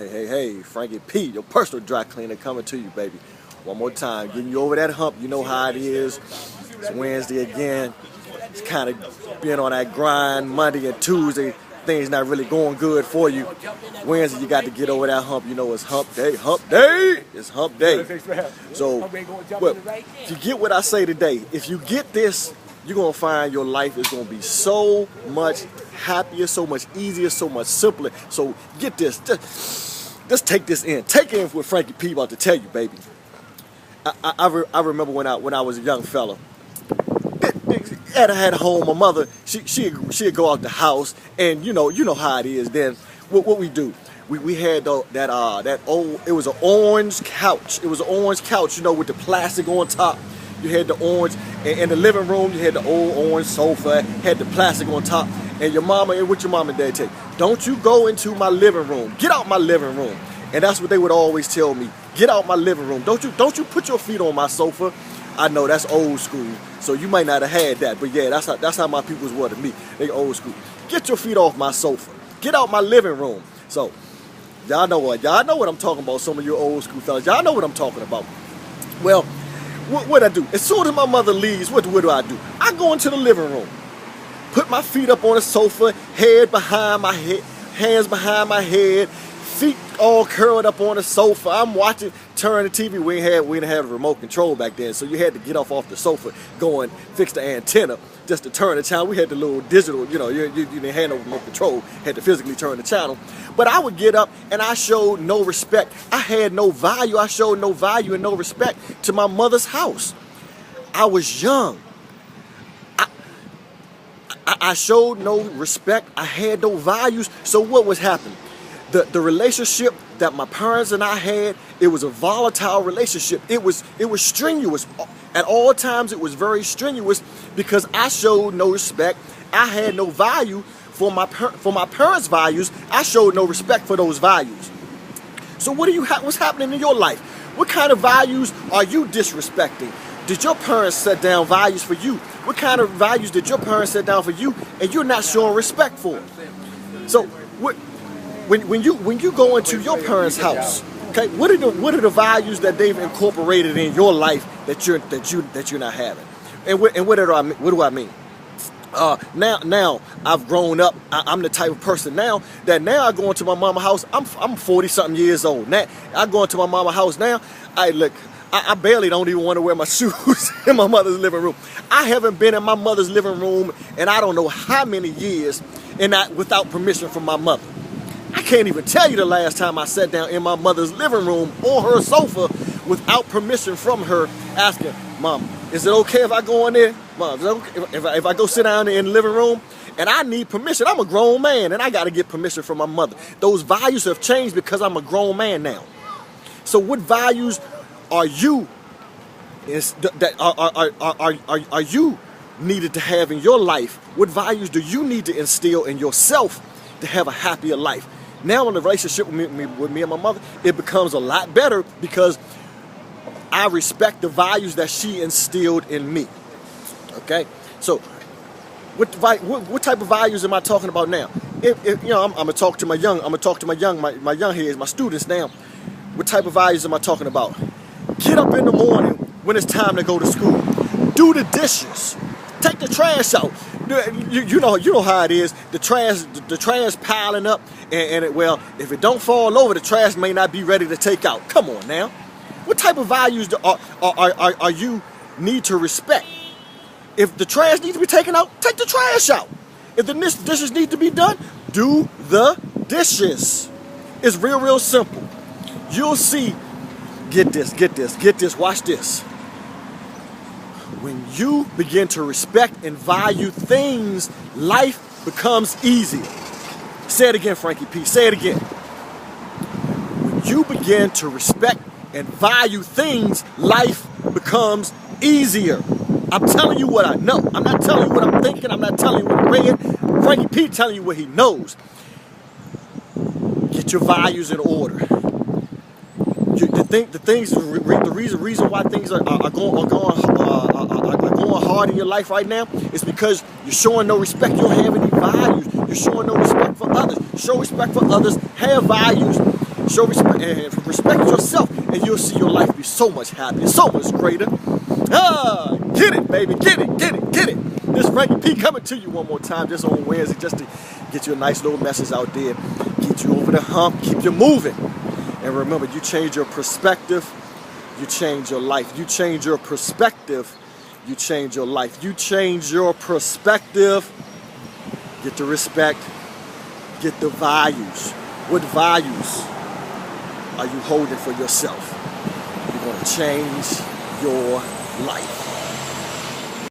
Hey, Frankie P, your personal dry cleaner coming to you, baby. One more time, getting you over that hump. You know how it is. It's Wednesday again. It's kind of being on that grind. Monday and Tuesday, things not really going good for you. Wednesday, you got to get over that hump. You know it's hump day. It's hump day. So, well, if you get what I say today, if you get this, you're going to find your life is going to be so much happier, so much easier, so much simpler. So get this. Just take this in. Take in what Frankie P about to tell you, baby. I remember when I was a young fella. I had home, my mother, she'd go out the house, and you know how it is. Then what we do? We had that old. It was an orange couch. It was an orange couch, with the plastic on top. You had the orange, and in the living room, you had the old orange sofa, had the plastic on top. And your mama, and what your mom and dad tell you, don't you go into my living room. Get out my living room. And that's what they would always tell me. Get out my living room. Don't you put your feet on my sofa. I know that's old school, so you might not have had that. But yeah, that's how my peoples were to me. They old school. Get your feet off my sofa. Get out my living room. So y'all know what I'm talking about. Some of you old school fellas, y'all know what I'm talking about. Well, what I do? As soon as my mother leaves, what do I do? I go into the living room. Put my feet up on the sofa, head behind my head, hands behind my head, feet all curled up on the sofa. I'm watching, turn the TV. We didn't have a remote control back then, so you had to get off the sofa, go and fix the antenna just to turn the channel. We had the little digital, you didn't have no remote control, had to physically turn the channel. But I would get up and I showed no respect. I had no value. I showed no value and no respect to my mother's house. I was young. I showed no respect. I had no values. So what was happening? The relationship that my parents and I had, it was a volatile relationship. It was strenuous. At all times, it was very strenuous because I showed no respect. I had no value for my parents' values. I showed no respect for those values. So what's happening in your life? What kind of values are you disrespecting? Did your parents set down values for you? What kind of values did your parents set down for you, and you're not showing respect for them? So, when you go into your parents' house, okay, what are the values that they've incorporated in your life that you're not having? And what do I mean? Now I've grown up. I'm the type of person now I go into my mama's house. I'm 40-something years old. Now I go into my mama's house now. I barely don't even want to wear my shoes in my mother's living room. I haven't been in my mother's living room in I don't know how many years, and not without permission from my mother. I can't even tell you the last time I sat down in my mother's living room on her sofa without permission from her, asking, Mom, is it okay if I go in there? Mom, is it okay if I go sit down in the living room? And I need permission. I'm a grown man, and I got to get permission from my mother. Those values have changed because I'm a grown man now. So what values are you are you needed to have in your life? What values do you need to instill in yourself to have a happier life? Now in the relationship with me and my mother, it becomes a lot better because I respect the values that she instilled in me. Okay, so what type of values am I talking about now? I'm gonna talk to my young heads, my students now. What type of values am I talking about? Get up in the morning when it's time to go to school. Do the dishes. Take the trash out. You know how it is. The trash piling up, and if it don't fall over, the trash may not be ready to take out. Come on now. What type of values are you need to respect? If the trash needs to be taken out, take the trash out. If the dishes need to be done, do the dishes. It's real simple. You'll see. Get this, watch this. When you begin to respect and value things, life becomes easier. Say it again, Frankie P. Say it again. When you begin to respect and value things, life becomes easier. I'm telling you what I know. I'm not telling you what I'm thinking. I'm not telling you what I read. Frankie P telling you what he knows. Get your values in order. The reason why things are going hard in your life right now is because you're showing no respect. You don't have any values. You're showing no respect for others. Show respect for others. Have values. Show respect and respect yourself, and you'll see your life be so much happier, so much greater. Get it, baby, get it, get it, get it. This Frankie P coming to you one more time, just on Wednesday, just to get you a nice little message out there, get you over the hump, keep you moving. And remember, you change your perspective, you change your life. You change your perspective, you change your life. You change your perspective, get the respect, get the values. What values are you holding for yourself? You're going to change your life.